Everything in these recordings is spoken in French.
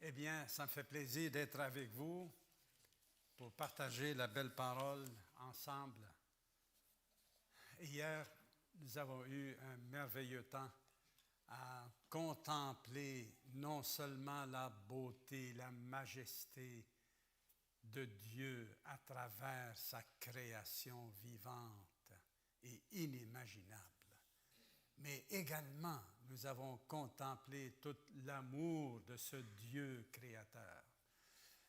Eh bien, ça me fait plaisir d'être avec vous pour partager la belle parole ensemble. Hier, nous avons eu un merveilleux temps à contempler non seulement la beauté, la majesté de Dieu à travers sa création vivante et inimaginable, mais également nous avons contemplé tout l'amour de ce Dieu créateur.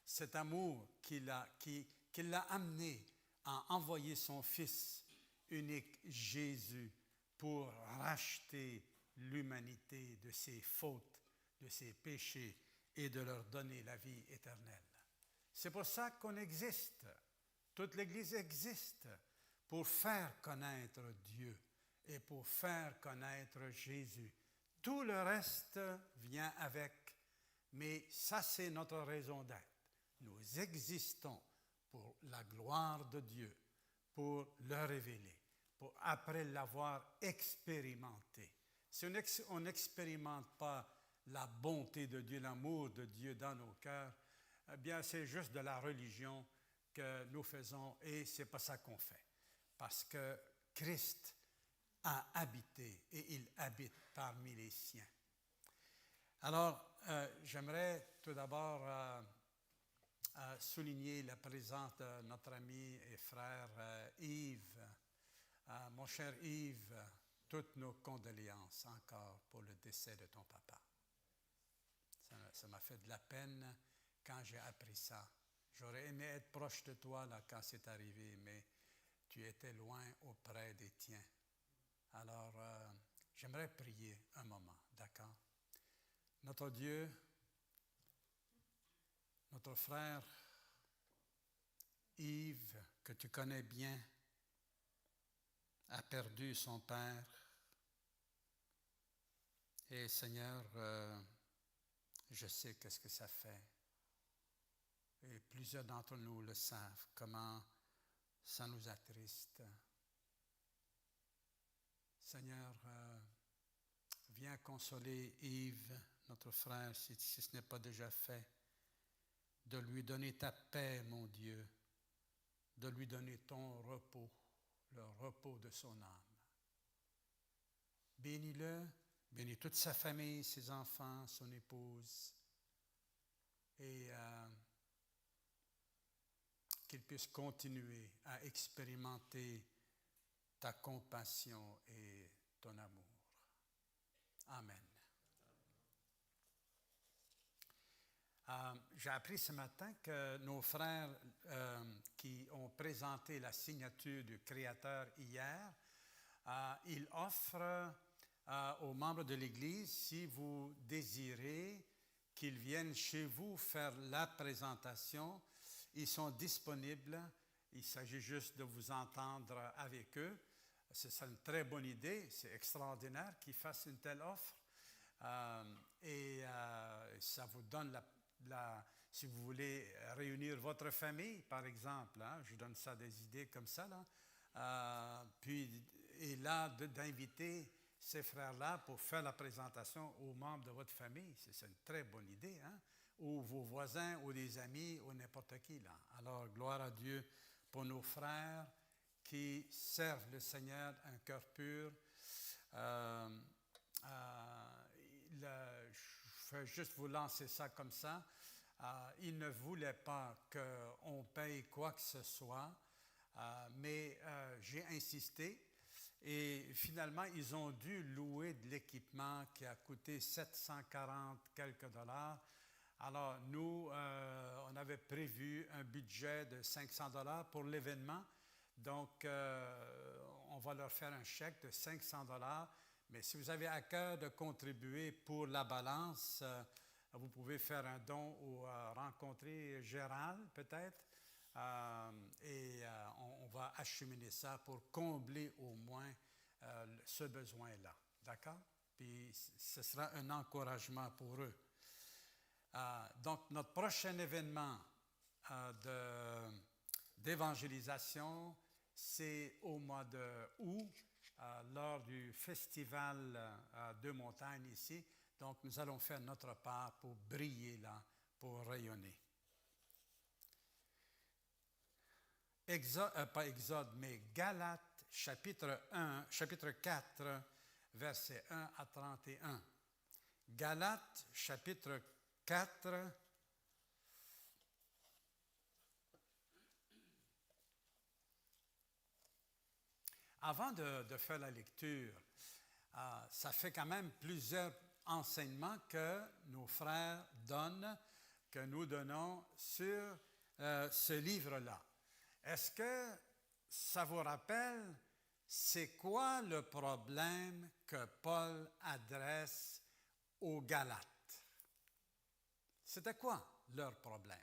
Cet amour qui l'a amené à envoyer son Fils unique Jésus pour racheter l'humanité de ses fautes, de ses péchés et de leur donner la vie éternelle. C'est pour ça qu'on existe. Toute l'Église existe pour faire connaître Dieu et pour faire connaître Jésus. Tout le reste vient avec, mais ça c'est notre raison d'être. Nous existons pour la gloire de Dieu, pour le révéler, pour après l'avoir expérimenté. Si on n'expérimente pas la bonté de Dieu, l'amour de Dieu dans nos cœurs, eh bien c'est juste de la religion que nous faisons et ce n'est pas ça qu'on fait. Parce que Christ a habité et il habite parmi les siens. Alors, j'aimerais tout d'abord souligner la présence de notre ami et frère Yves. Mon cher Yves, toutes nos condoléances encore pour le décès de ton papa. Ça m'a fait de la peine quand j'ai appris ça. J'aurais aimé être proche de toi là, quand c'est arrivé, mais tu étais loin auprès des tiens. Alors, j'aimerais prier un moment, d'accord? Notre Dieu, notre frère Yves, que tu connais bien, a perdu son père. Et Seigneur, je sais qu'est-ce que ça fait. Et plusieurs d'entre nous le savent, comment ça nous attriste. Seigneur, viens consoler Yves, notre frère, si ce n'est pas déjà fait, de lui donner ta paix, mon Dieu, de lui donner ton repos, le repos de son âme. Bénis-le, bénis toute sa famille, ses enfants, son épouse, et qu'il puisse continuer à expérimenter ta compassion et ton amour. Amen. J'ai appris ce matin que nos frères qui ont présenté la signature du Créateur hier, ils offrent aux membres de l'Église, si vous désirez qu'ils viennent chez vous faire la présentation, ils sont disponibles. Il s'agit juste de vous entendre avec eux. C'est une très bonne idée, c'est extraordinaire qu'ils fassent une telle offre. Et ça vous donne si vous voulez réunir votre famille, par exemple, hein, je donne ça des idées comme ça, là. Et là, d'inviter ces frères-là pour faire la présentation aux membres de votre famille, c'est une très bonne idée, hein? Ou vos voisins, ou des amis, ou n'importe qui, là. Alors, gloire à Dieu pour nos frères qui servent le Seigneur un cœur pur. Je vais juste vous lancer ça comme ça. Ils ne voulaient pas qu'on paye quoi que ce soit, mais j'ai insisté. Et finalement, ils ont dû louer de l'équipement qui a coûté 740 quelques dollars. Alors, nous, on avait prévu un budget de 500 dollars pour l'événement. Donc, on va leur faire un chèque de 500 dollars. Mais si vous avez à cœur de contribuer pour la balance, vous pouvez faire un don ou rencontrer Gérald, peut-être. On va acheminer ça pour combler au moins ce besoin-là. D'accord? Puis ce sera un encouragement pour eux. Donc, notre prochain événement d'évangélisation, c'est au mois d'août, lors du festival de montagne ici. Donc, nous allons faire notre part pour briller là, pour rayonner. Pas Exode, mais Galates, chapitre 4, versets 1 à 31. Galates, chapitre 4, avant de faire la lecture, ça fait quand même plusieurs enseignements que nos frères donnent, que nous donnons sur ce livre-là. Est-ce que ça vous rappelle, c'est quoi le problème que Paul adresse aux Galates? C'était quoi leur problème?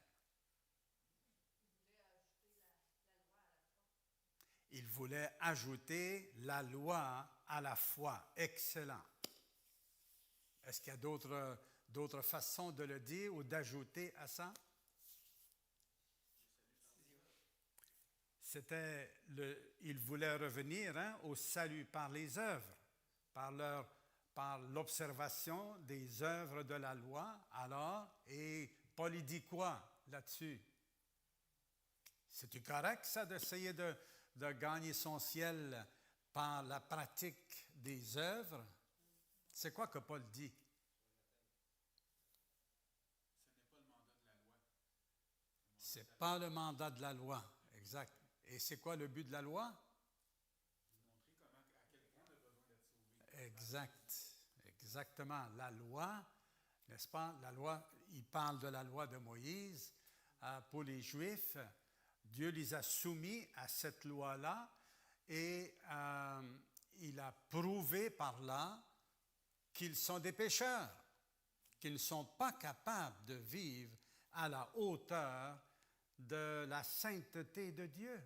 Ils voulaient ajouter la loi à la foi. Excellent. Est-ce qu'il y a d'autres façons de le dire ou d'ajouter à ça? Ils voulaient revenir au salut par les œuvres, par l'observation des œuvres de la loi. Alors, et Paul il dit quoi là-dessus? C'est-tu correct, ça, d'essayer de gagner son ciel par la pratique des œuvres? C'est quoi que Paul dit? Ce n'est pas le mandat de la loi. Exact. Et c'est quoi le but de la loi? Exact. Exactement. La loi, n'est-ce pas? La loi, il parle de la loi de Moïse. Pour les Juifs, Dieu les a soumis à cette loi-là et il a prouvé par là qu'ils sont des pécheurs, qu'ils ne sont pas capables de vivre à la hauteur de la sainteté de Dieu.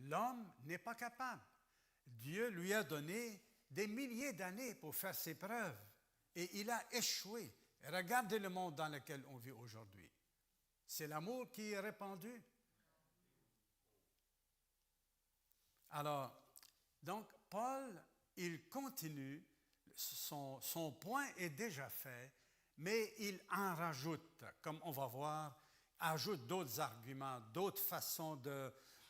L'homme n'est pas capable. Dieu lui a donné des milliers d'années pour faire ses preuves et il a échoué. Regardez le monde dans lequel on vit aujourd'hui. C'est l'amour qui est répandu. Alors, donc, Paul, il continue, son point est déjà fait, mais il en rajoute, comme on va voir, ajoute d'autres arguments, d'autres façons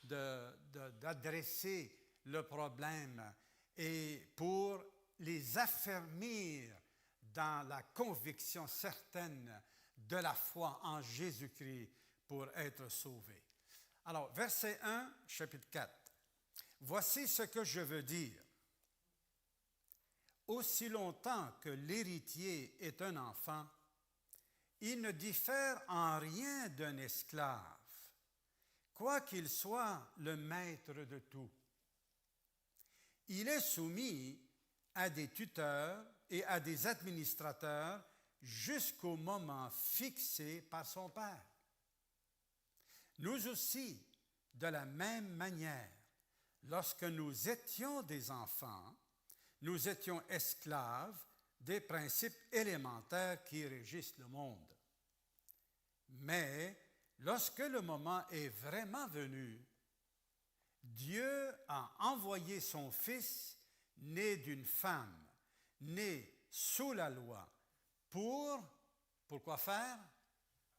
d'adresser le problème et pour les affermir dans la conviction certaine de la foi en Jésus-Christ pour être sauvés. Alors, verset 1, chapitre 4. Voici ce que je veux dire. Aussi longtemps que l'héritier est un enfant, il ne diffère en rien d'un esclave, quoiqu'il soit le maître de tout. Il est soumis à des tuteurs et à des administrateurs jusqu'au moment fixé par son Père. Nous aussi, de la même manière, lorsque nous étions des enfants, nous étions esclaves des principes élémentaires qui régissent le monde. Mais lorsque le moment est vraiment venu, Dieu a envoyé son Fils, né d'une femme, né sous la loi, pour quoi faire?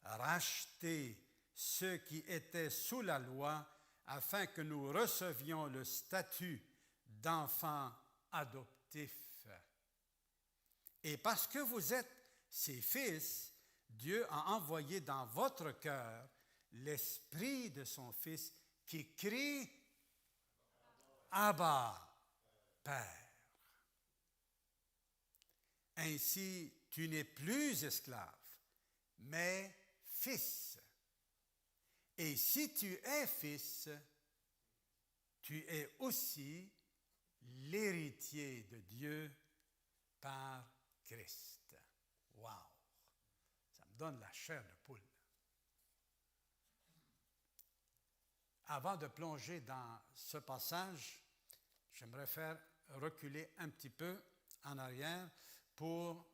Racheter ceux qui étaient sous la loi, afin que nous recevions le statut d'enfants adoptifs. Et parce que vous êtes ses fils, Dieu a envoyé dans votre cœur l'esprit de son Fils qui crie « Abba, Père ». Ainsi, tu n'es plus esclave, mais fils. Et si tu es fils, tu es aussi l'héritier de Dieu par Christ. Wow! Ça me donne la chair de poule. Avant de plonger dans ce passage, j'aimerais faire reculer un petit peu en arrière pour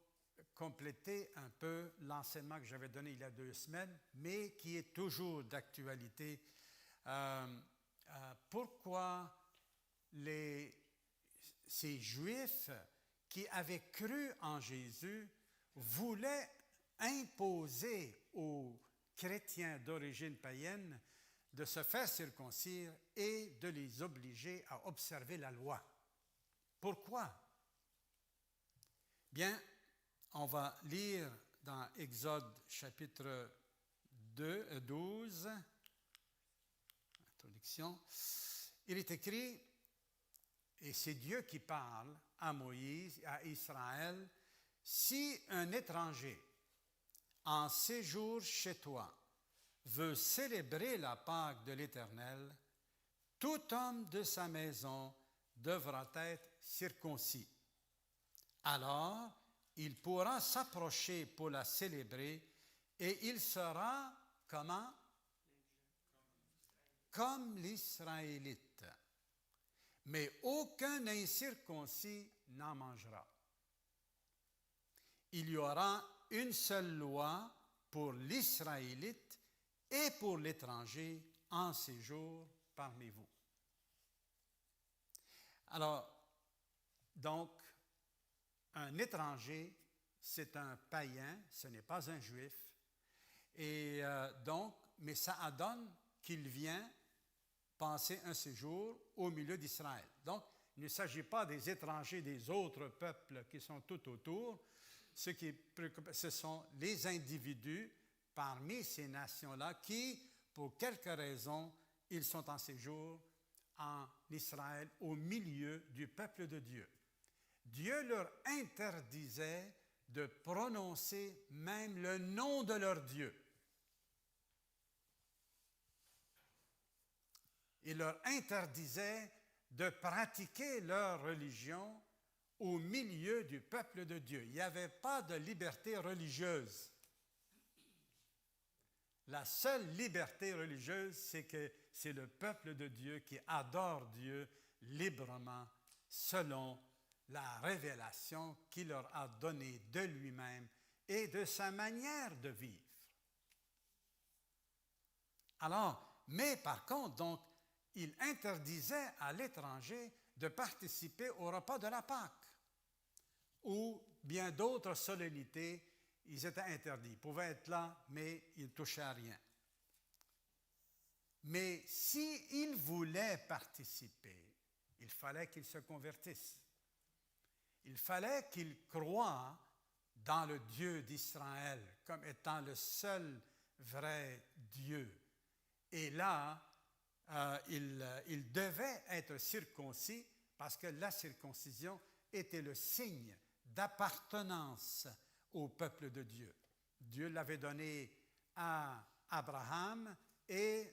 compléter un peu l'enseignement que j'avais donné il y a 2 semaines, mais qui est toujours d'actualité. Pourquoi ces Juifs qui avaient cru en Jésus voulaient imposé aux chrétiens d'origine païenne de se faire circoncire et de les obliger à observer la loi. Pourquoi? Bien, on va lire dans Exode chapitre 12, introduction, il est écrit, et c'est Dieu qui parle à Moïse, à Israël, « Si un étranger en séjour chez toi veut célébrer la Pâque de l'Éternel, tout homme de sa maison devra être circoncis. Alors, il pourra s'approcher pour la célébrer et il sera, comment? Comme l'Israélite. Mais aucun incirconcis n'en mangera. Il y aura une seule loi pour l'Israélite et pour l'étranger en séjour parmi vous. » Alors, donc, un étranger, c'est un païen, ce n'est pas un juif. Et donc, mais ça adonne qu'il vient passer un séjour au milieu d'Israël. Donc, il ne s'agit pas des étrangers des autres peuples qui sont tout autour. Ce sont les individus parmi ces nations-là qui, pour quelque raison, ils sont en séjour en Israël, au milieu du peuple de Dieu. Dieu leur interdisait de prononcer même le nom de leur Dieu. Il leur interdisait de pratiquer leur religion au milieu du peuple de Dieu. Il n'y avait pas de liberté religieuse. La seule liberté religieuse, c'est que c'est le peuple de Dieu qui adore Dieu librement, selon la révélation qu'il leur a donnée de lui-même et de sa manière de vivre. Alors, mais par contre, donc, il interdisait à l'étranger de participer au repas de la Pâque ou bien d'autres solennités. Ils étaient interdits. Ils pouvaient être là, mais ils ne touchaient à rien. Mais s'ils voulaient participer, il fallait qu'ils se convertissent. Il fallait qu'ils croient dans le Dieu d'Israël comme étant le seul vrai Dieu. Et là, ils devaient être circoncis parce que la circoncision était le signe d'appartenance au peuple de Dieu. Dieu l'avait donné à Abraham et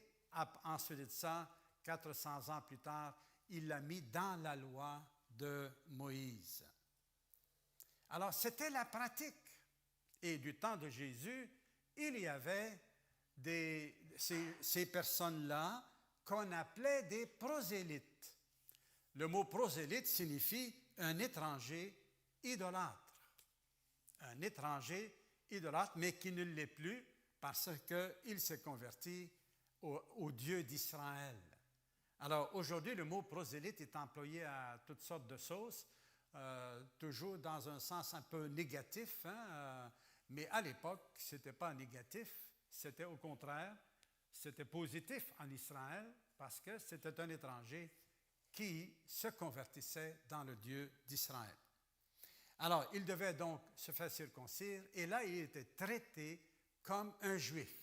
ensuite de ça, 400 ans plus tard, il l'a mis dans la loi de Moïse. Alors, c'était la pratique. Et du temps de Jésus, il y avait ces personnes-là qu'on appelait des prosélytes. Le mot prosélyte signifie un étranger idolâtre. Un étranger idolâtre, mais qui ne l'est plus parce qu'il s'est converti au Dieu d'Israël. Alors aujourd'hui, le mot prosélyte est employé à toutes sortes de sauces, toujours dans un sens un peu négatif, mais à l'époque, ce n'était pas négatif, c'était au contraire, c'était positif en Israël parce que c'était un étranger qui se convertissait dans le Dieu d'Israël. Alors, il devait donc se faire circoncire et là, il était traité comme un juif.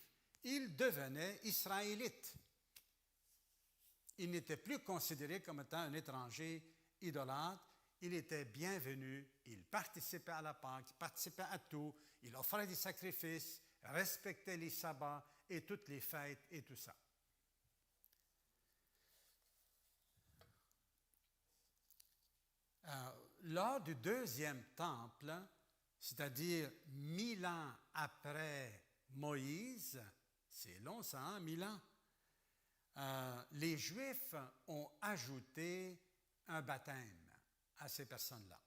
Il devenait israélite. Il n'était plus considéré comme étant un étranger idolâtre. Il était bienvenu, il participait à la Pâque, il participait à tout, il offrait des sacrifices, respectait les sabbats et toutes les fêtes et tout ça. Lors du deuxième temple, c'est-à-dire 1000 ans après Moïse, c'est long ça, hein, 1000 ans, les Juifs ont ajouté un baptême à ces personnes-là.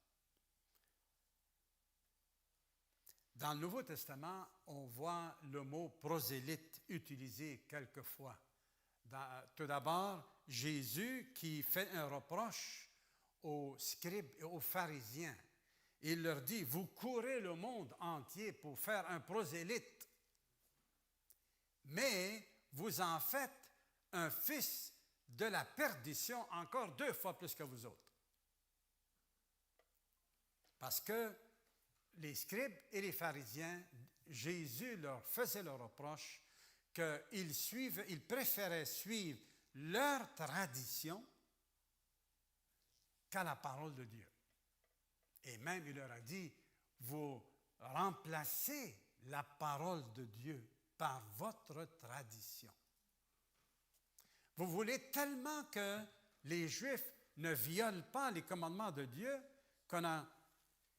Dans le Nouveau Testament, on voit le mot prosélyte utilisé quelquefois. Tout d'abord, Jésus qui fait un reproche aux scribes et aux pharisiens. Il leur dit, vous courez le monde entier pour faire un prosélyte, mais vous en faites un fils de la perdition encore 2 fois plus que vous autres. Parce que les scribes et les pharisiens, Jésus leur faisait le reproche qu'ils préféraient suivre leur tradition qu'à la parole de Dieu. Et même, il leur a dit, vous remplacez la parole de Dieu par votre tradition. Vous voulez tellement que les Juifs ne violent pas les commandements de Dieu qu'on a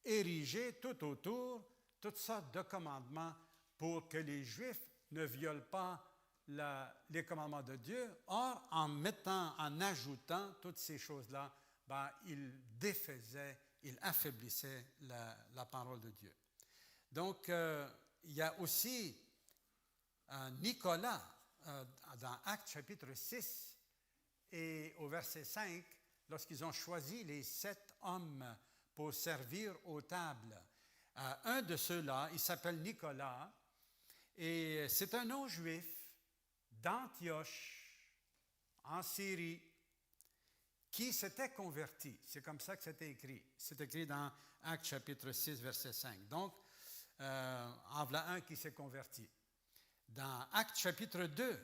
érigé tout autour toutes sortes de commandements pour que les Juifs ne violent pas les commandements de Dieu. Or, en ajoutant toutes ces choses-là, ils défaisaient, ils affaiblissaient la parole de Dieu. Donc, il y a aussi Nicolas, dans Actes chapitre 6 et au verset 5, lorsqu'ils ont choisi les 7 hommes pour servir aux tables. Un de ceux-là, il s'appelle Nicolas, et c'est un non-juif d'Antioche, en Syrie, qui s'était converti. C'est comme ça que c'était écrit. C'est écrit dans Actes chapitre 6, verset 5. Donc, en voilà un qui s'est converti. Dans Actes chapitre 2,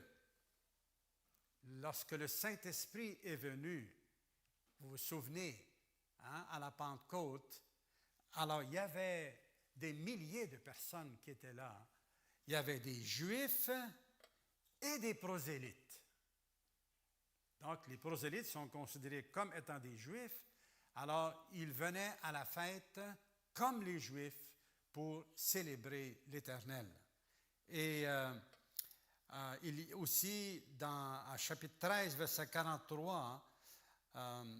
lorsque le Saint-Esprit est venu, vous vous souvenez, à la Pentecôte, alors il y avait des milliers de personnes qui étaient là. Il y avait des Juifs et des prosélytes. Donc, les prosélytes sont considérés comme étant des Juifs. Alors, ils venaient à la fête comme les Juifs pour célébrer l'Éternel. Et il aussi, à chapitre 13, verset 43,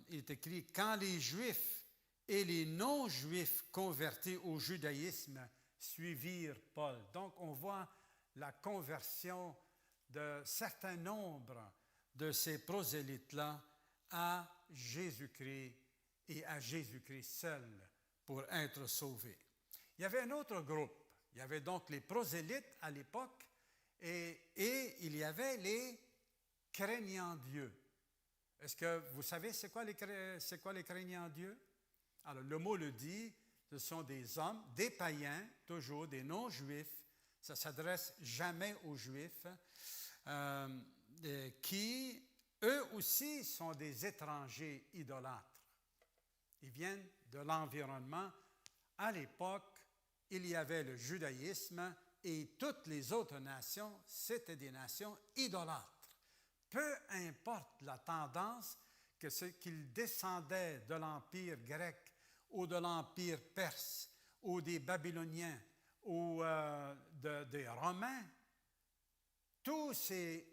il est écrit « Quand les Juifs et les non-Juifs convertis au judaïsme suivirent Paul. » Donc, on voit la conversion de certain nombre de ces prosélytes-là à Jésus-Christ et à Jésus-Christ seul pour être sauvés. Il y avait un autre groupe. Il y avait donc les prosélytes à l'époque et il y avait les craignants Dieu. Est-ce que vous savez c'est quoi les craignants Dieu? Alors, le mot le dit, ce sont des hommes, des païens, toujours des non-juifs, ça ne s'adresse jamais aux juifs, qui, eux aussi, sont des étrangers idolâtres. Ils viennent de l'environnement. À l'époque, il y avait le judaïsme et toutes les autres nations, c'était des nations idolâtres. Peu importe la tendance, qu'ils descendaient de l'Empire grec ou de l'Empire perse ou des Babyloniens ou des Romains, tous ces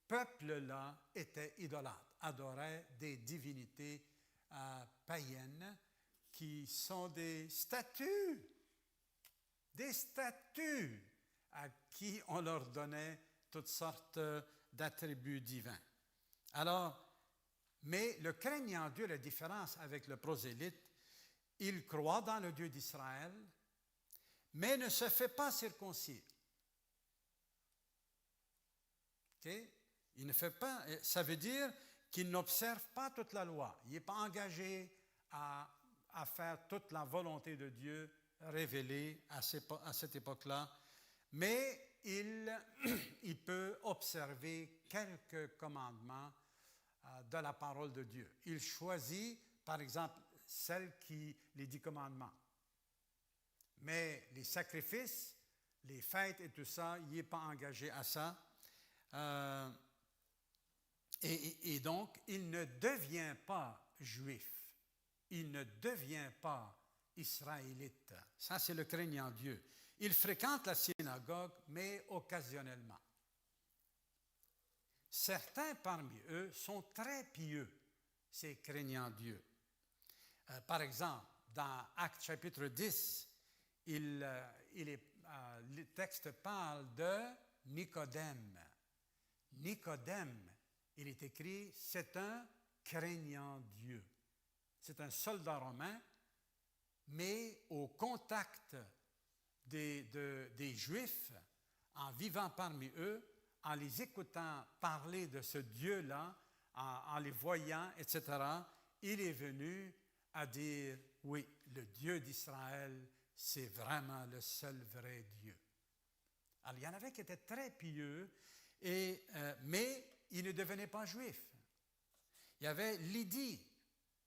peuples-là étaient idolâtres, adoraient des divinités païennes qui sont des statues à qui on leur donnait toutes sortes d'attributs divins. Alors, mais le craignant Dieu, la différence avec le prosélyte, il croit dans le Dieu d'Israël, mais ne se fait pas circoncire. Okay? Il ne fait pas, ça veut dire qu'il n'observe pas toute la loi. Il n'est pas engagé à faire toute la volonté de Dieu révélée à cette époque-là, mais il peut observer quelques commandements de la parole de Dieu. Il choisit, par exemple, les 10 commandements. Mais les sacrifices, les fêtes et tout ça, il n'est pas engagé à ça. Et donc, il ne devient pas juif. Il ne devient pas israélite. Ça, c'est le craignant Dieu. Il fréquente la synagogue, mais occasionnellement. Certains parmi eux sont très pieux, ces craignants Dieu. Par exemple, dans Actes chapitre 10, le texte parle de Nicodème. Nicodème, il est écrit, c'est un craignant Dieu. C'est un soldat romain mais au contact des Juifs, en vivant parmi eux, en les écoutant parler de ce Dieu-là, en les voyant, etc., il est venu à dire, oui, le Dieu d'Israël, c'est vraiment le seul vrai Dieu. Alors, il y en avait qui étaient très pieux, mais ils ne devenaient pas juifs. Il y avait Lydie,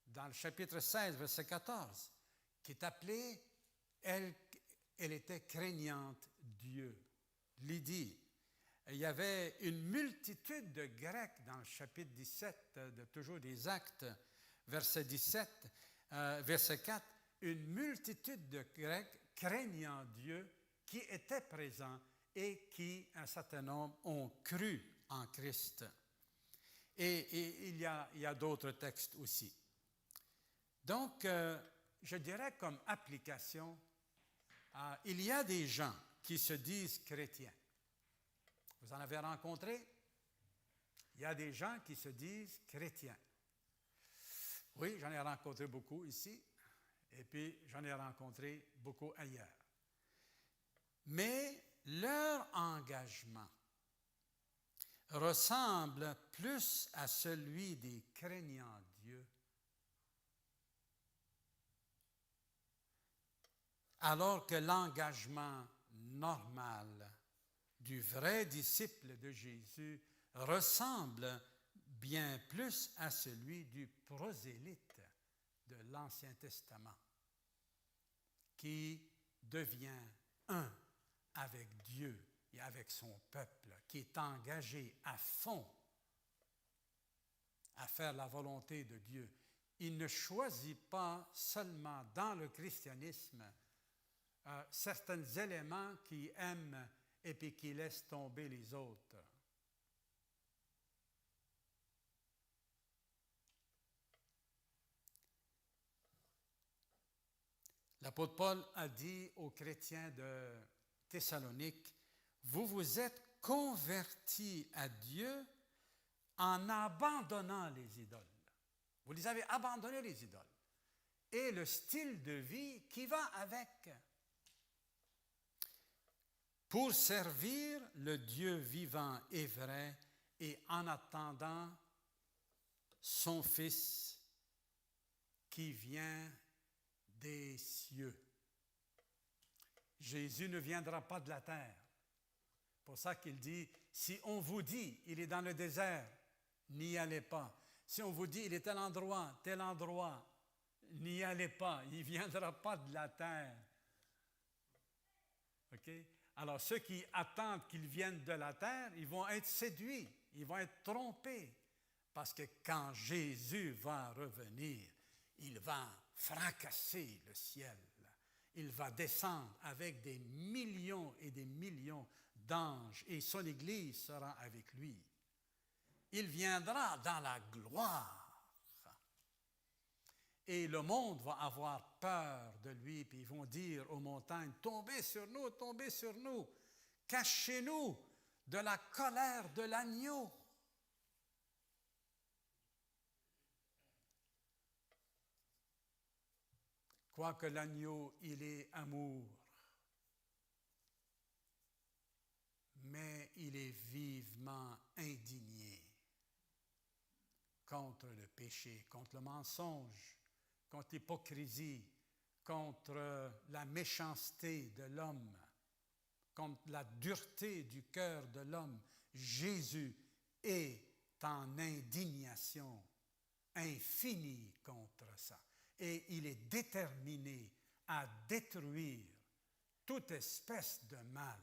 dans le chapitre 16, verset 14, qui est appelée, elle était craignante Dieu. Lydie. Il y avait une multitude de Grecs dans le chapitre 17, toujours des Actes, verset 17, verset 4, une multitude de Grecs craignant Dieu qui étaient présents et qui, un certain nombre, ont cru en Christ. Et il y a d'autres textes aussi. Donc, je dirais comme application, il y a des gens qui se disent chrétiens. Vous en avez rencontré? Il y a des gens qui se disent chrétiens. Oui, j'en ai rencontré beaucoup ici, et puis j'en ai rencontré beaucoup ailleurs. Mais leur engagement ressemble plus à celui des craignants Dieu, alors que l'engagement normal du vrai disciple de Jésus ressemble bien plus à celui du prosélyte de l'Ancien Testament, qui devient un avec Dieu et avec son peuple, qui est engagé à fond à faire la volonté de Dieu. Il ne choisit pas seulement dans le christianisme certains éléments qu'il aime et puis qui laisse tomber les autres. L'apôtre Paul a dit aux chrétiens de Thessalonique, « Vous vous êtes convertis à Dieu en abandonnant les idoles. » Vous les avez abandonnés, les idoles. Et le style de vie qui va avec. Pour servir le Dieu vivant et vrai et en attendant son Fils qui vient des cieux. Jésus ne viendra pas de la terre. C'est pour ça qu'il dit, si on vous dit, il est dans le désert, n'y allez pas. Si on vous dit, il est tel endroit, n'y allez pas. Il ne viendra pas de la terre. OK? Alors, ceux qui attendent qu'il vienne de la terre, ils vont être séduits, ils vont être trompés. Parce que quand Jésus va revenir, il va fracasser le ciel. Il va descendre avec des millions et des millions d'anges et son Église sera avec lui. Il viendra dans la gloire. Et le monde va avoir peur de lui, puis ils vont dire aux montagnes, tombez sur nous, cachez-nous de la colère de l'agneau. Quoique l'agneau, il est amour, mais il est vivement indigné contre le péché, contre le mensonge, contre l'hypocrisie, contre la méchanceté de l'homme, contre la dureté du cœur de l'homme. Jésus est en indignation infinie contre ça. Et il est déterminé à détruire toute espèce de mal.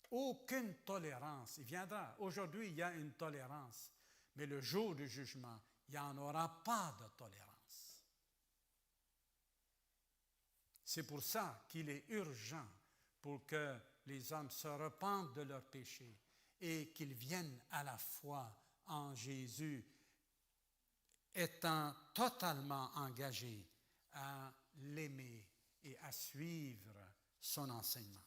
Aucune tolérance. Il viendra. Aujourd'hui, il y a une tolérance. Mais le jour du jugement, il n'y en aura pas de tolérance. C'est pour ça qu'il est urgent pour que les hommes se repentent de leurs péchés et qu'ils viennent à la foi en Jésus, étant totalement engagés à l'aimer et à suivre son enseignement.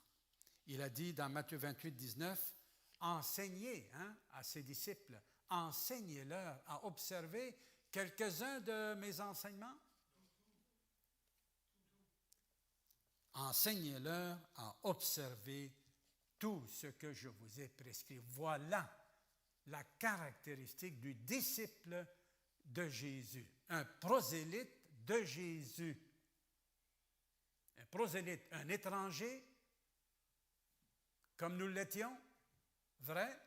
Il a dit dans Matthieu 28, 19, « Enseignez à ses disciples, enseignez-leur à observer quelques-uns de mes enseignements. » enseignez-leur à observer tout ce que je vous ai prescrit. Voilà la caractéristique du disciple de Jésus, un prosélyte de Jésus. Un prosélyte, un étranger, comme nous l'étions, vrai?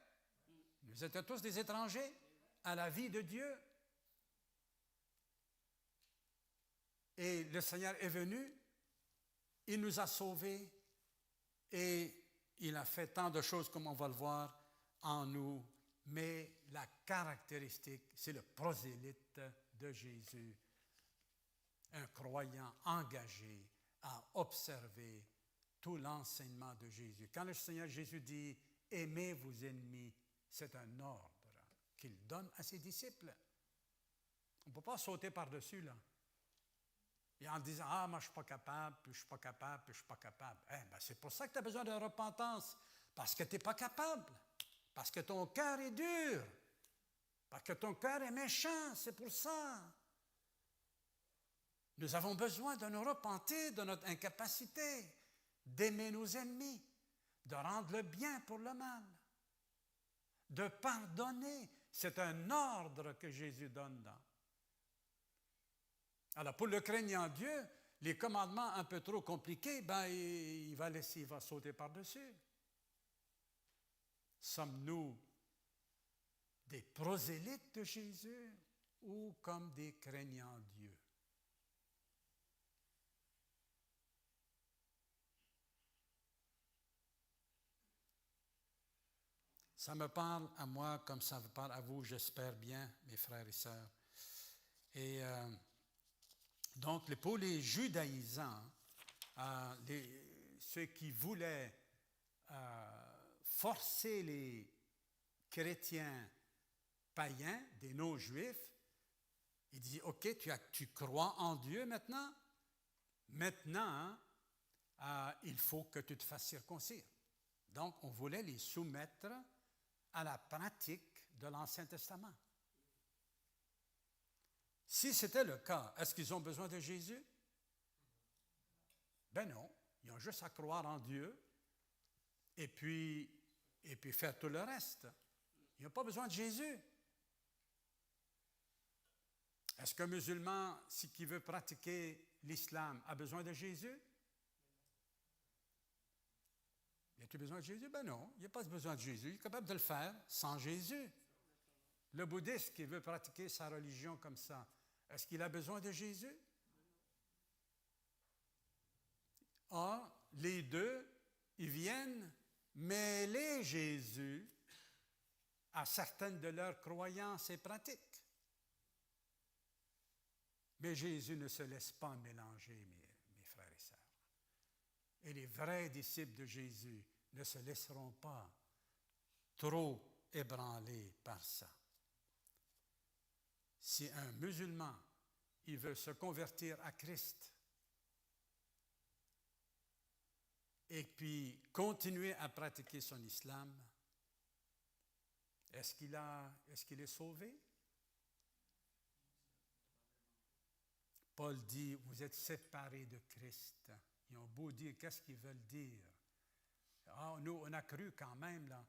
Nous étions tous des étrangers à la vie de Dieu. Et le Seigneur est venu, il nous a sauvés et il a fait tant de choses, comme on va le voir, en nous. Mais la caractéristique, c'est le prosélyte de Jésus, un croyant engagé à observer tout l'enseignement de Jésus. Quand le Seigneur Jésus dit « Aimez vos ennemis », c'est un ordre qu'il donne à ses disciples. On ne peut pas sauter par-dessus, là. Et en disant « Ah, moi, je ne suis pas capable, puis je ne suis pas capable, puis je ne suis pas capable. » C'est pour ça que tu as besoin de repentance, parce que tu n'es pas capable, parce que ton cœur est dur, parce que ton cœur est méchant, c'est pour ça. Nous avons besoin de nous repentir de notre incapacité d'aimer nos ennemis, de rendre le bien pour le mal, de pardonner. C'est un ordre que Jésus donne là. Alors, pour le craignant Dieu, les commandements un peu trop compliqués, il va sauter par-dessus. Sommes-nous des prosélytes de Jésus ou comme des craignants Dieu? Ça me parle à moi comme ça vous parle à vous, j'espère bien, mes frères et sœurs. Et donc, pour les judaïsants, ceux qui voulaient forcer les chrétiens païens, des non-juifs, il dit, OK, tu crois en Dieu maintenant? Maintenant, il faut que tu te fasses circoncire. Donc, on voulait les soumettre à la pratique de l'Ancien Testament. Si c'était le cas, est-ce qu'ils ont besoin de Jésus? Ben non, ils ont juste à croire en Dieu et puis faire tout le reste. Ils n'ont pas besoin de Jésus. Est-ce qu'un musulman, qui veut pratiquer l'islam, a besoin de Jésus? Y a-t-il besoin de Jésus? Ben non, il n'y a pas besoin de Jésus. Il est capable de le faire sans Jésus. Le bouddhiste qui veut pratiquer sa religion comme ça, est-ce qu'il a besoin de Jésus? Or, les deux, ils viennent mêler Jésus à certaines de leurs croyances et pratiques. Mais Jésus ne se laisse pas mélanger, mes frères et sœurs. Et les vrais disciples de Jésus ne se laisseront pas trop ébranler par ça. Si un musulman, il veut se convertir à Christ et puis continuer à pratiquer son islam, est-ce qu'il est sauvé? Paul dit, vous êtes séparés de Christ. Ils ont beau dire, qu'est-ce qu'ils veulent dire? Nous, on a cru quand même, là.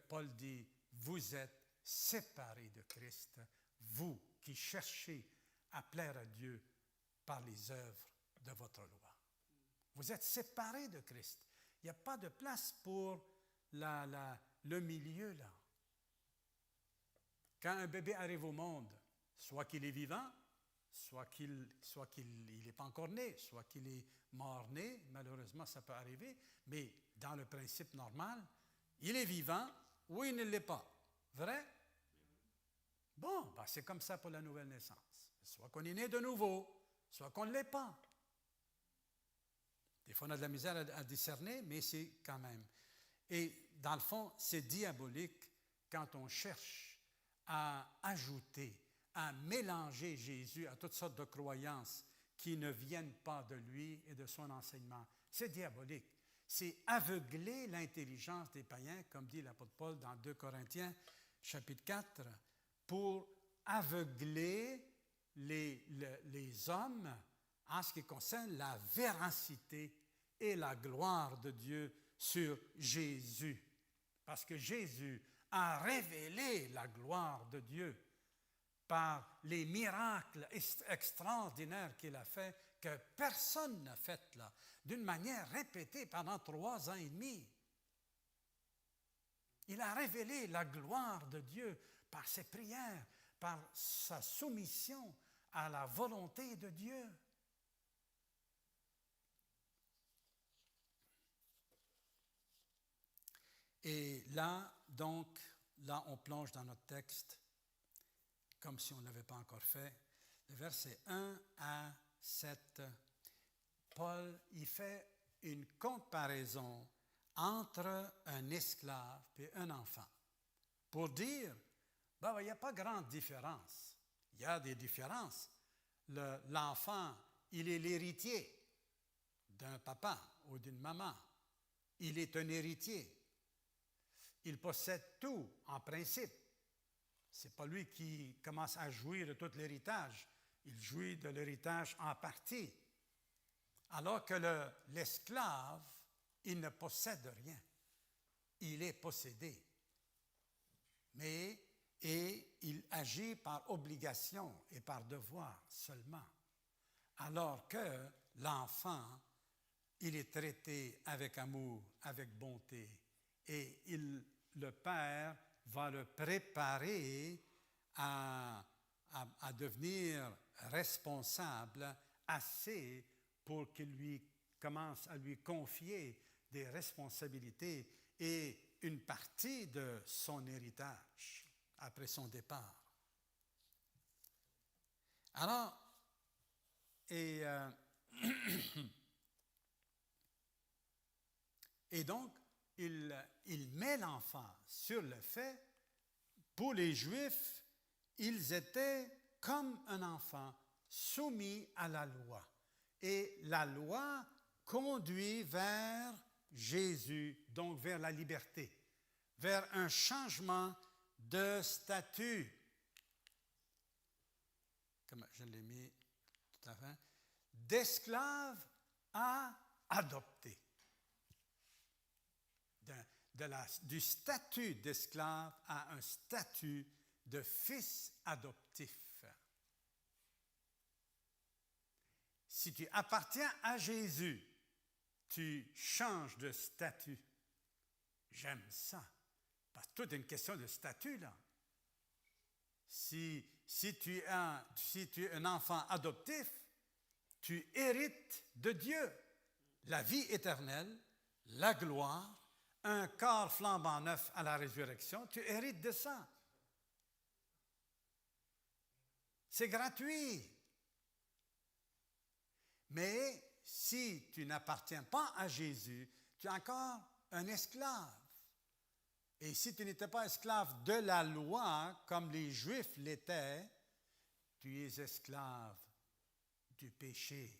Paul dit, vous êtes séparés de Christ, vous qui cherchez à plaire à Dieu par les œuvres de votre loi. Vous êtes séparés de Christ. Il n'y a pas de place pour le milieu, là. Quand un bébé arrive au monde, soit qu'il est vivant, soit qu'il n'est pas encore né, soit qu'il est mort-né, malheureusement ça peut arriver, mais dans le principe normal, il est vivant ou il ne l'est pas. Vrai? Bon, c'est comme ça pour la nouvelle naissance. Soit qu'on est né de nouveau, soit qu'on ne l'est pas. Des fois, on a de la misère à discerner, mais c'est quand même. Et dans le fond, c'est diabolique quand on cherche à ajouter, à mélanger Jésus à toutes sortes de croyances qui ne viennent pas de lui et de son enseignement. C'est diabolique. C'est aveugler l'intelligence des païens, comme dit l'apôtre Paul dans 2 Corinthiens, chapitre 4, pour aveugler les hommes en ce qui concerne la véracité et la gloire de Dieu sur Jésus. Parce que Jésus a révélé la gloire de Dieu par les miracles extraordinaires qu'il a fait, que personne n'a fait là, d'une manière répétée pendant 3 ans et demi. Il a révélé la gloire de Dieu par ses prières, par sa soumission à la volonté de Dieu. Et là, donc, là, on plonge dans notre texte, comme si on ne l'avait pas encore fait. Le verset 1 à 7, Paul y fait une comparaison entre un esclave et un enfant, pour dire, il n'y a pas grande différence. Il y a des différences. L'enfant, il est l'héritier d'un papa ou d'une maman. Il est un héritier. Il possède tout, en principe. Ce n'est pas lui qui commence à jouir de tout l'héritage. Il jouit de l'héritage en partie. Alors que l'esclave, il ne possède rien. Il est possédé. Et il agit par obligation et par devoir seulement. Alors que l'enfant, il est traité avec amour, avec bonté. Et le Père va le préparer à devenir responsable assez pour qu'il lui commence à lui confier des responsabilités et une partie de son héritage après son départ. Alors, et donc, il met l'emphase sur le fait, pour les Juifs, ils étaient comme un enfant soumis à la loi. Et la loi conduit vers Jésus, donc vers la liberté, vers un changement de statut. Comme je l'ai mis tout à l'heure, d'esclave à adopté. Du statut d'esclave à un statut de fils adoptif. Si tu appartiens à Jésus, tu changes de statut. J'aime ça. Parce que tout est une question de statut, là. Si tu es un enfant adoptif, tu hérites de Dieu la vie éternelle, la gloire, un corps flambant neuf à la résurrection, tu hérites de ça. C'est gratuit. Mais si tu n'appartiens pas à Jésus, tu es encore un esclave. Et si tu n'étais pas esclave de la loi, comme les Juifs l'étaient, tu es esclave du péché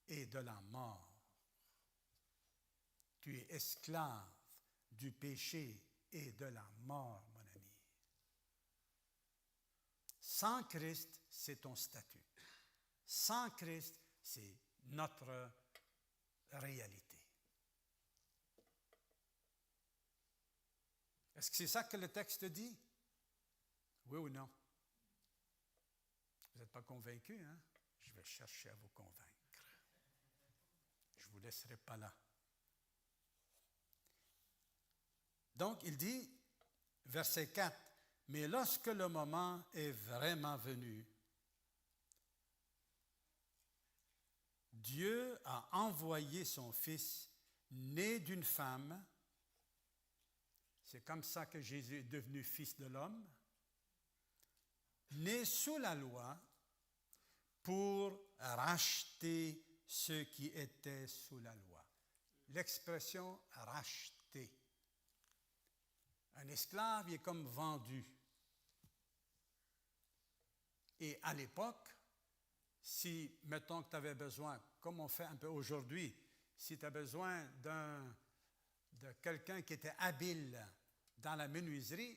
et de la mort. Tu es esclave du péché et de la mort, mon ami. Sans Christ, c'est ton statut. Sans Christ, c'est notre réalité. Est-ce que c'est ça que le texte dit? Oui ou non? Vous n'êtes pas convaincu, hein? Je vais chercher à vous convaincre. Je ne vous laisserai pas là. Donc, il dit, verset 4, « Mais lorsque le moment est vraiment venu, Dieu a envoyé son Fils, né d'une femme. » C'est comme ça que Jésus est devenu Fils de l'homme. Né sous la loi pour racheter ceux qui étaient sous la loi. L'expression « racheter ». Un esclave, il est comme vendu. Et à l'époque, si, mettons que tu avais besoin, comme on fait un peu aujourd'hui, si tu as besoin de quelqu'un qui était habile dans la menuiserie,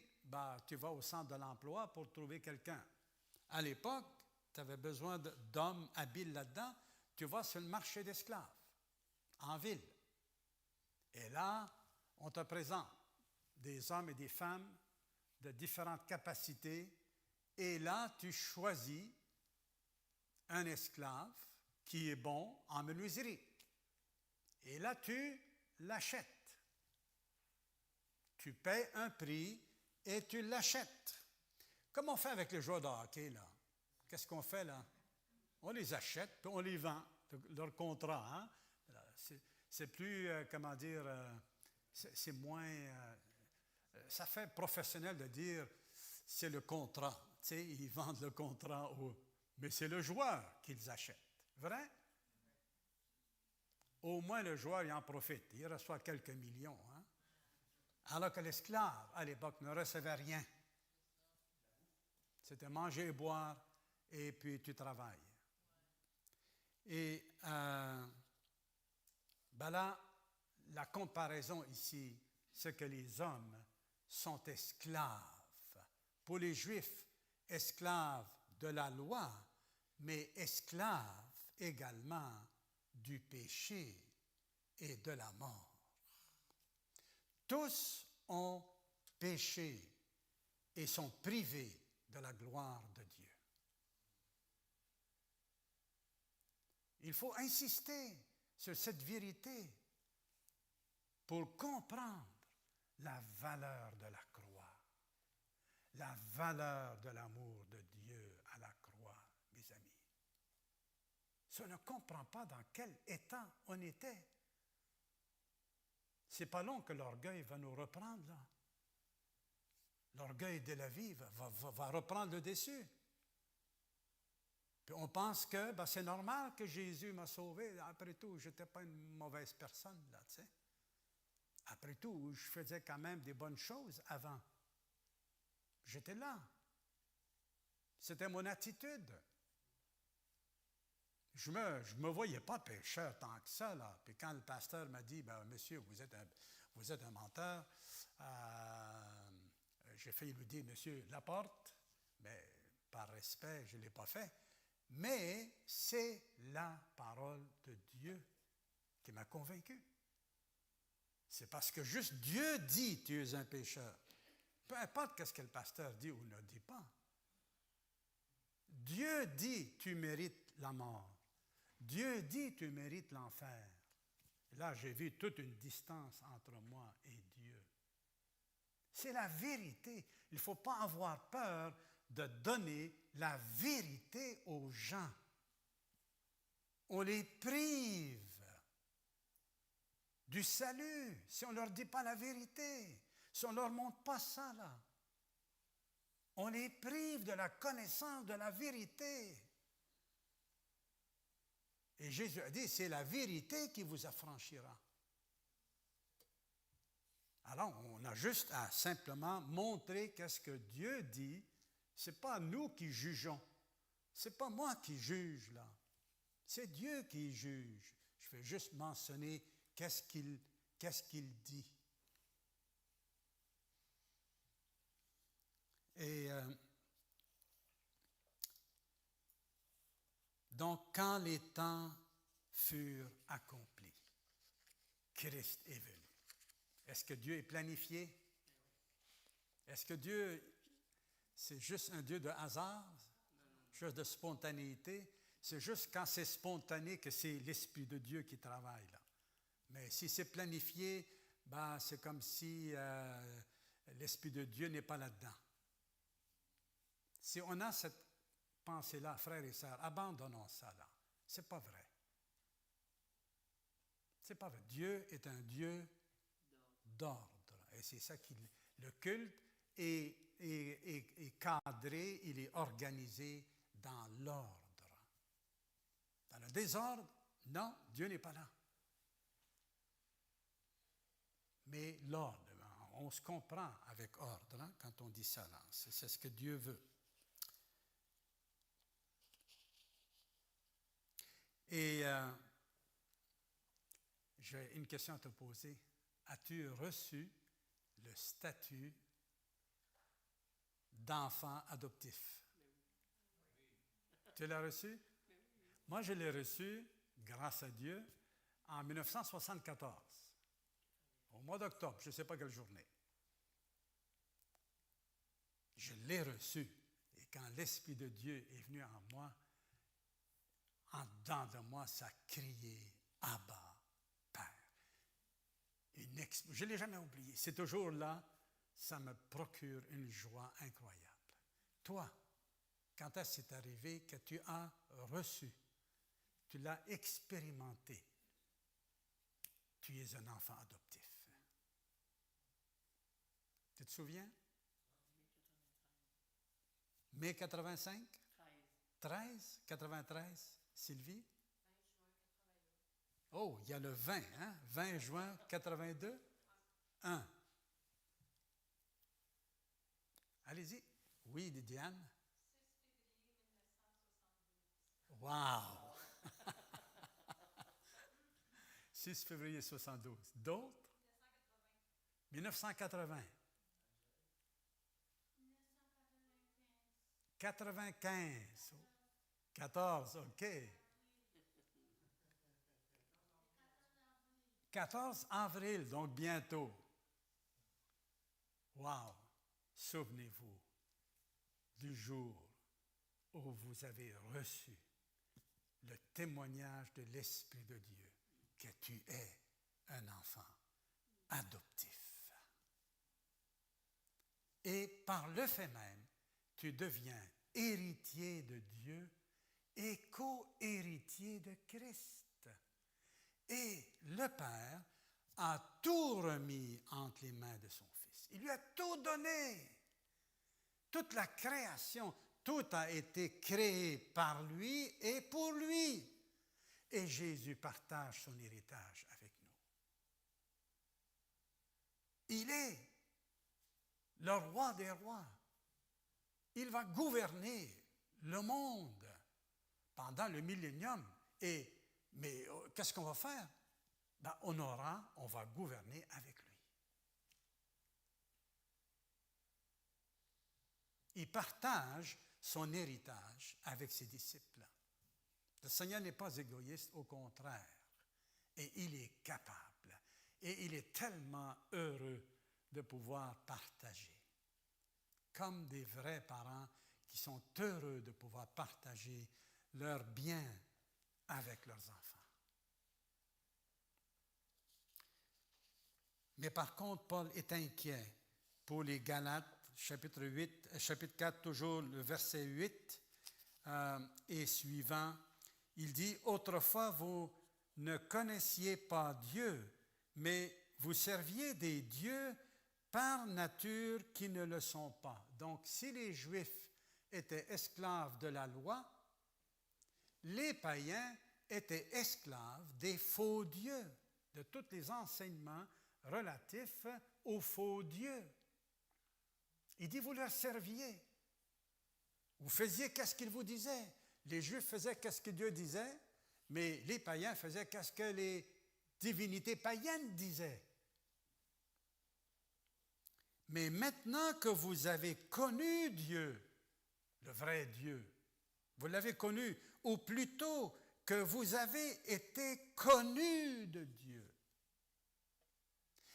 tu vas au centre de l'emploi pour trouver quelqu'un. À l'époque, tu avais besoin d'hommes habiles là-dedans, tu vas sur le marché d'esclaves, en ville. Et là, on te présente des hommes et des femmes de différentes capacités. Et là, tu choisis un esclave qui est bon en menuiserie. Et là, tu l'achètes. Tu paies un prix et tu l'achètes. Comme on fait avec les joueurs de hockey, là. Qu'est-ce qu'on fait, là? On les achète, puis on les vend, leur contrat. Hein? C'est plus, c'est moins... ça fait professionnel de dire, c'est le contrat. Tu sais, ils vendent le contrat, mais c'est le joueur qu'ils achètent. Vrai? Au moins, le joueur, il en profite. Il reçoit quelques millions. Hein? Alors que l'esclave, à l'époque, ne recevait rien. C'était manger et boire, et puis tu travailles. Et là, la comparaison ici, c'est que les hommes sont esclaves. Pour les Juifs, esclaves de la loi, mais esclaves également du péché et de la mort. Tous ont péché et sont privés de la gloire de Dieu. Il faut insister sur cette vérité pour comprendre la valeur de la croix, la valeur de l'amour de Dieu à la croix, mes amis. Si on ne comprend pas dans quel état on était, c'est pas long que l'orgueil va nous reprendre, là. L'orgueil de la vie va reprendre le dessus. Puis on pense que c'est normal que Jésus m'a sauvé. Après tout, je n'étais pas une mauvaise personne, là, tu sais. Après tout, je faisais quand même des bonnes choses avant. J'étais là. C'était mon attitude. Je me voyais pas pécheur tant que ça, là. Puis quand le pasteur m'a dit, monsieur, vous êtes un menteur, j'ai failli lui dire, monsieur, Laporte, mais par respect, je ne l'ai pas fait. Mais c'est la parole de Dieu qui m'a convaincu. C'est parce que juste Dieu dit, tu es un pécheur. Peu importe ce que le pasteur dit ou ne dit pas. Dieu dit, tu mérites la mort. Dieu dit, tu mérites l'enfer. Là, j'ai vu toute une distance entre moi et Dieu. C'est la vérité. Il ne faut pas avoir peur de donner la vérité aux gens. On les prive du salut si on ne leur dit pas la vérité, si on ne leur montre pas ça là. On les prive de la connaissance de la vérité. Et Jésus a dit, c'est la vérité qui vous affranchira. Alors, on a juste à simplement montrer qu'est-ce que Dieu dit. Ce n'est pas nous qui jugeons. Ce n'est pas moi qui juge, là. C'est Dieu qui juge. Je vais juste mentionner qu'est-ce qu'il dit. Et donc, quand les temps furent accomplis, Christ est venu. Est-ce que Dieu est planifié? Est-ce que Dieu, c'est juste un Dieu de hasard? Juste de spontanéité? C'est juste quand c'est spontané que c'est l'Esprit de Dieu qui travaille là. Mais si c'est planifié, c'est comme si l'Esprit de Dieu n'est pas là-dedans. Si on a cette pensée-là, frères et sœurs, abandonnons ça là. C'est pas vrai. C'est pas vrai. Dieu est un Dieu d'ordre. Et c'est ça qu'il... Le culte est cadré, il est organisé dans l'ordre. Dans le désordre, non, Dieu n'est pas là. Mais l'ordre, on se comprend avec ordre hein, quand on dit ça là. C'est ce que Dieu veut. Et j'ai une question à te poser. As-tu reçu le statut d'enfant adoptif? Tu l'as reçu? Moi, je l'ai reçu, grâce à Dieu, en 1974, au mois d'octobre, je ne sais pas quelle journée. Je l'ai reçu. Et quand l'Esprit de Dieu est venu en moi, en dedans de moi, ça criait « Abba, Père ». Je ne l'ai jamais oublié. C'est toujours là, ça me procure une joie incroyable. Toi, quand est-ce que c'est arrivé que tu as reçu, tu l'as expérimenté, tu es un enfant adoptif? Tu te souviens? Mai 85? 13? 93? Sylvie? Oh, il y a le 20, hein? 20 juin 82? 1. Allez-y. Oui, Diane? 6 février 1972. Wow! 6 février 72. D'autres? 1980. 95. 14, OK. 14 avril, donc bientôt. Wow! Souvenez-vous du jour où vous avez reçu le témoignage de l'Esprit de Dieu que tu es un enfant adoptif. Et par le fait même, tu deviens héritier de Dieu et co-héritier de Christ. Et le Père a tout remis entre les mains de son Fils. Il lui a tout donné. Toute la création, tout a été créé par lui et pour lui. Et Jésus partage son héritage avec nous. Il est le roi des rois. Il va gouverner le monde pendant le millénium. Mais qu'est-ce qu'on va faire? Ben, on va gouverner avec lui. Il partage son héritage avec ses disciples. Le Seigneur n'est pas égoïste, au contraire. Et il est capable. Et il est tellement heureux de pouvoir partager. Comme des vrais parents qui sont heureux de pouvoir partager leurs biens avec leurs enfants. Mais par contre, Paul est inquiet pour les Galates, chapitre 4, toujours le verset 8 et suivant. Il dit, « Autrefois, vous ne connaissiez pas Dieu, mais vous serviez des dieux par nature qui ne le sont pas. » Donc, si les Juifs étaient esclaves de la loi, les païens étaient esclaves des faux dieux, de tous les enseignements relatifs aux faux dieux. Il dit, vous leur serviez. Vous faisiez qu'est-ce qu'ils vous disaient. Les Juifs faisaient qu'est-ce que Dieu disait, mais les païens faisaient qu'est-ce que les divinités païennes disaient. Mais maintenant que vous avez connu Dieu, le vrai Dieu, vous l'avez connu, ou plutôt que vous avez été connus de Dieu.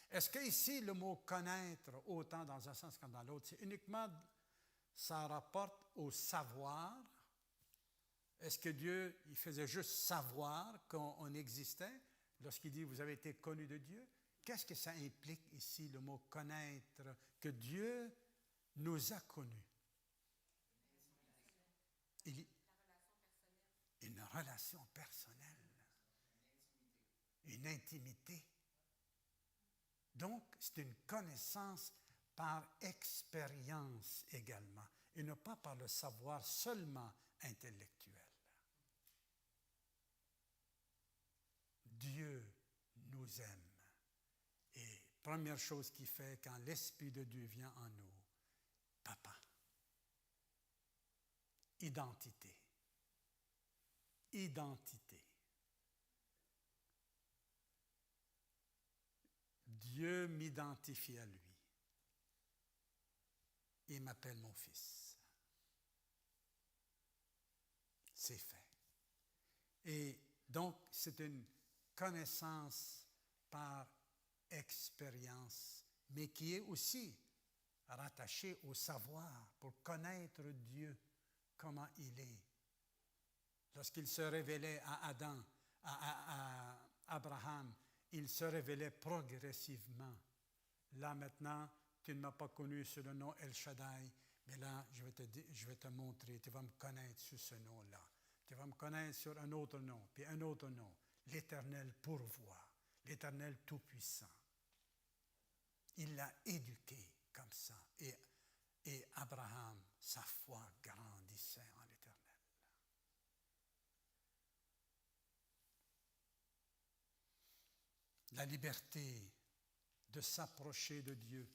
Est-ce que ici le mot connaître, autant dans un sens que dans l'autre, c'est uniquement, ça rapporte au savoir? Est-ce que Dieu, il faisait juste savoir qu'on existait lorsqu'il dit vous avez été connus de Dieu? Qu'est-ce que ça implique ici, le mot connaître, que Dieu nous a connus? Une relation personnelle. Une intimité. Donc, c'est une connaissance par expérience également, et non pas par le savoir seulement intellectuel. Dieu nous aime. Et première chose qu'il fait quand l'Esprit de Dieu vient en nous, papa. Identité. Identité. Dieu m'identifie à lui. Il m'appelle mon fils. c'est fait. Et donc, c'est une connaissance par expérience, mais qui est aussi rattachée au savoir pour connaître Dieu, comment il est. Lorsqu'il se révélait à Adam, à Abraham, il se révélait progressivement. Là maintenant, tu ne m'as pas connu sous le nom El Shaddai, mais là, je vais te montrer, tu vas me connaître sous ce nom-là. Tu vas me connaître sur un autre nom, puis un autre nom. L'Éternel pourvoit, l'Éternel tout-puissant. Il l'a éduqué comme ça. Et Abraham, sa foi grandissait en l'Éternel. La liberté de s'approcher de Dieu.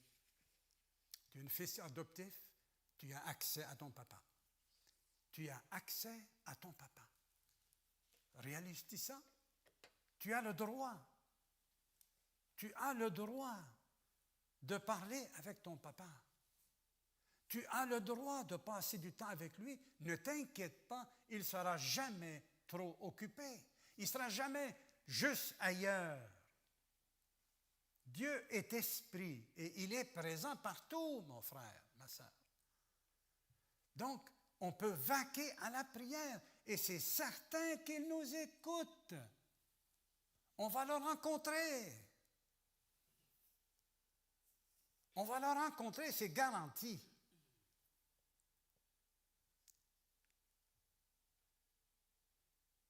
Tu es un fils adoptif, tu as accès à ton papa. Tu as accès à ton papa. Réalises-tu ça? Tu as le droit. Tu as le droit de parler avec ton papa. Tu as le droit de passer du temps avec lui. Ne t'inquiète pas, il ne sera jamais trop occupé. Il ne sera jamais juste ailleurs. Dieu est esprit et il est présent partout, mon frère, ma soeur. Donc, on peut vaquer à la prière et c'est certain qu'il nous écoute. On va le rencontrer. On va le rencontrer, c'est garanti.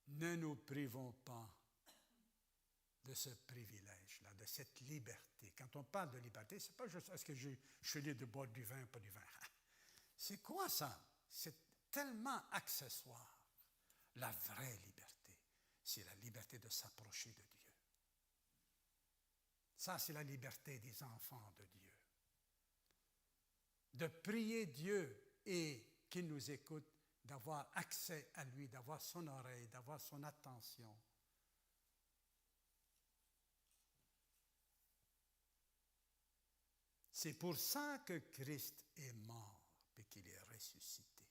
Ne nous privons pas de ce privilège-là, de cette liberté. Quand on parle de liberté, ce n'est pas juste est-ce que je suis libre de boire du vin ou pas du vin. C'est quoi ça? C'est tellement accessoire. La vraie liberté, c'est la liberté de s'approcher de Dieu. Ça, c'est la liberté des enfants de Dieu. De prier Dieu et qu'il nous écoute, d'avoir accès à lui, d'avoir son oreille, d'avoir son attention. C'est pour ça que Christ est mort et qu'il est ressuscité.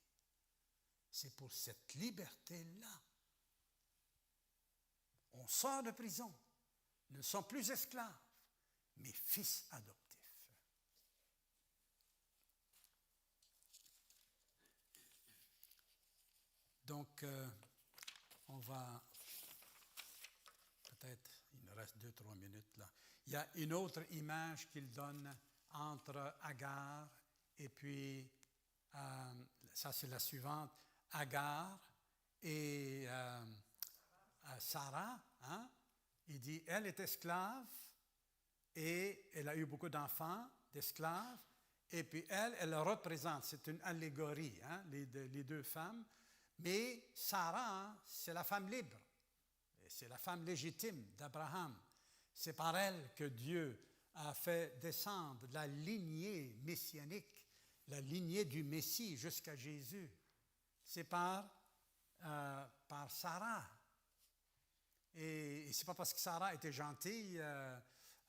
C'est pour cette liberté-là. On sort de prison. Nous ne sommes plus esclaves, mais fils adoptifs. Donc, on va, peut-être, il nous reste 2-3 minutes là. Il y a une autre image qu'il donne entre Agar et puis, ça c'est la suivante, Agar et Sarah. Hein? Il dit, elle est esclave et elle a eu beaucoup d'enfants, d'esclaves, et puis elle représente, c'est une allégorie, hein, les deux femmes, mais Sarah, c'est la femme libre, c'est la femme légitime d'Abraham. C'est par elle que Dieu a fait descendre la lignée messianique, la lignée du Messie jusqu'à Jésus. C'est par Sarah. Et ce n'est pas parce que Sarah était gentille,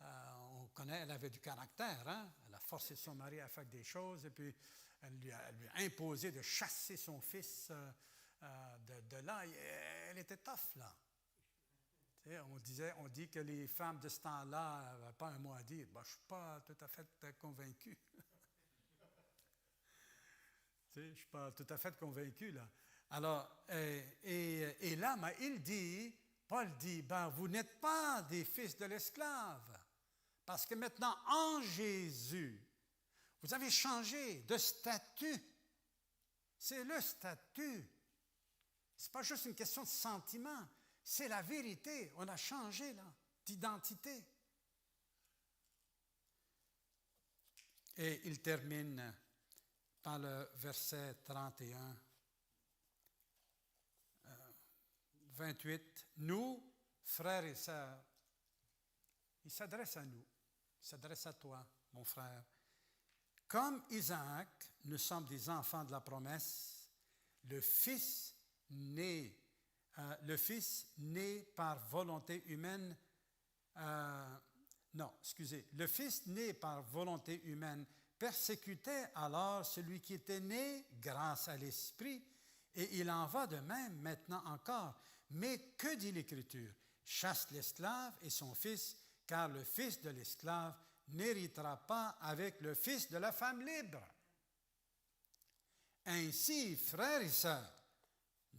on connaît, elle avait du caractère. Hein? Elle a forcé son mari à faire des choses et puis elle lui a imposé de chasser son fils de là. Elle était tough, là. On dit que les femmes de ce temps-là n'avaient pas un mot à dire. Ben, je ne suis pas tout à fait convaincu. Je ne suis pas tout à fait convaincu, là. Alors, et là, Paul dit, ben, vous n'êtes pas des fils de l'esclave. Parce que maintenant, en Jésus, vous avez changé de statut. C'est le statut. Ce n'est pas juste une question de sentiment. C'est la vérité. On a changé, là, d'identité. Et il termine par le verset 31, 28. Nous, frères et sœurs, il s'adresse à nous, il s'adresse à toi, mon frère. Comme Isaac, nous sommes des enfants de la promesse, le Fils né par volonté humaine, le Fils né par volonté humaine persécutait alors celui qui était né grâce à l'Esprit, Et il en va de même maintenant encore. Mais que dit l'Écriture? Chasse l'esclave et son fils, car le fils de l'esclave n'héritera pas avec le fils de la femme libre. Ainsi, frères et sœurs,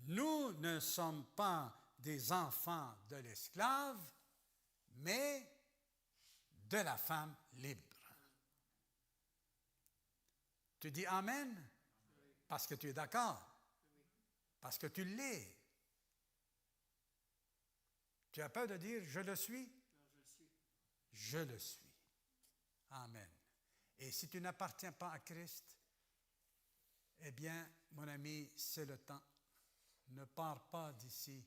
nous ne sommes pas des enfants de l'esclave, mais de la femme libre. Tu dis Amen parce que tu es d'accord, parce que tu l'es. Tu as peur de dire je le suis? Je le suis. Amen. Et si tu n'appartiens pas à Christ, eh bien, mon ami, c'est le temps. Ne pars pas d'ici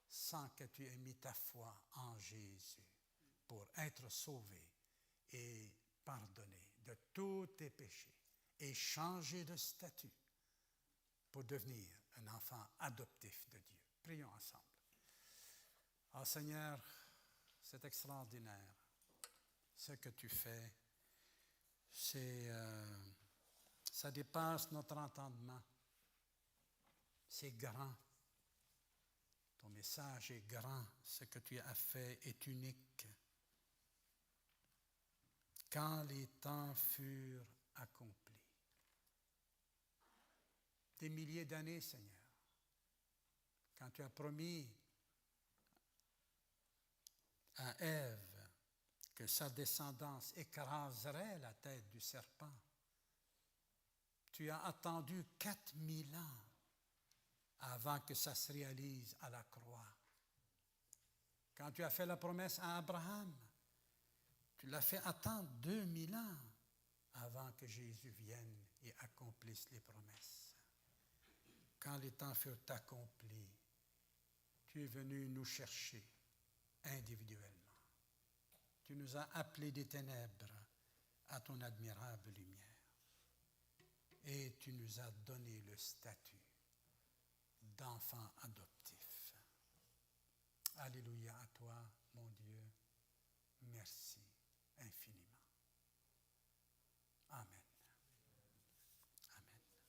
sans que tu aies mis ta foi en Jésus pour être sauvé et pardonné de tous tes péchés et changer de statut pour devenir un enfant adoptif de Dieu. Prions ensemble. Ah Seigneur, c'est extraordinaire ce que tu fais. Ça dépasse notre entendement. C'est grand. Ton message est grand. Ce que tu as fait est unique. Quand les temps furent accomplis. Des milliers d'années, Seigneur. Quand tu as promis à Ève que sa descendance écraserait la tête du serpent, tu as attendu 4000 ans avant que ça se réalise à la croix. Quand tu as fait la promesse à Abraham, tu l'as fait attendre 2000 ans avant que Jésus vienne et accomplisse les promesses. Quand les temps furent accomplis, tu es venu nous chercher individuellement. Tu nous as appelés des ténèbres à ton admirable lumière. Et tu nous as donné le statut d'enfant adoptif. Alléluia à toi, mon Dieu. Merci.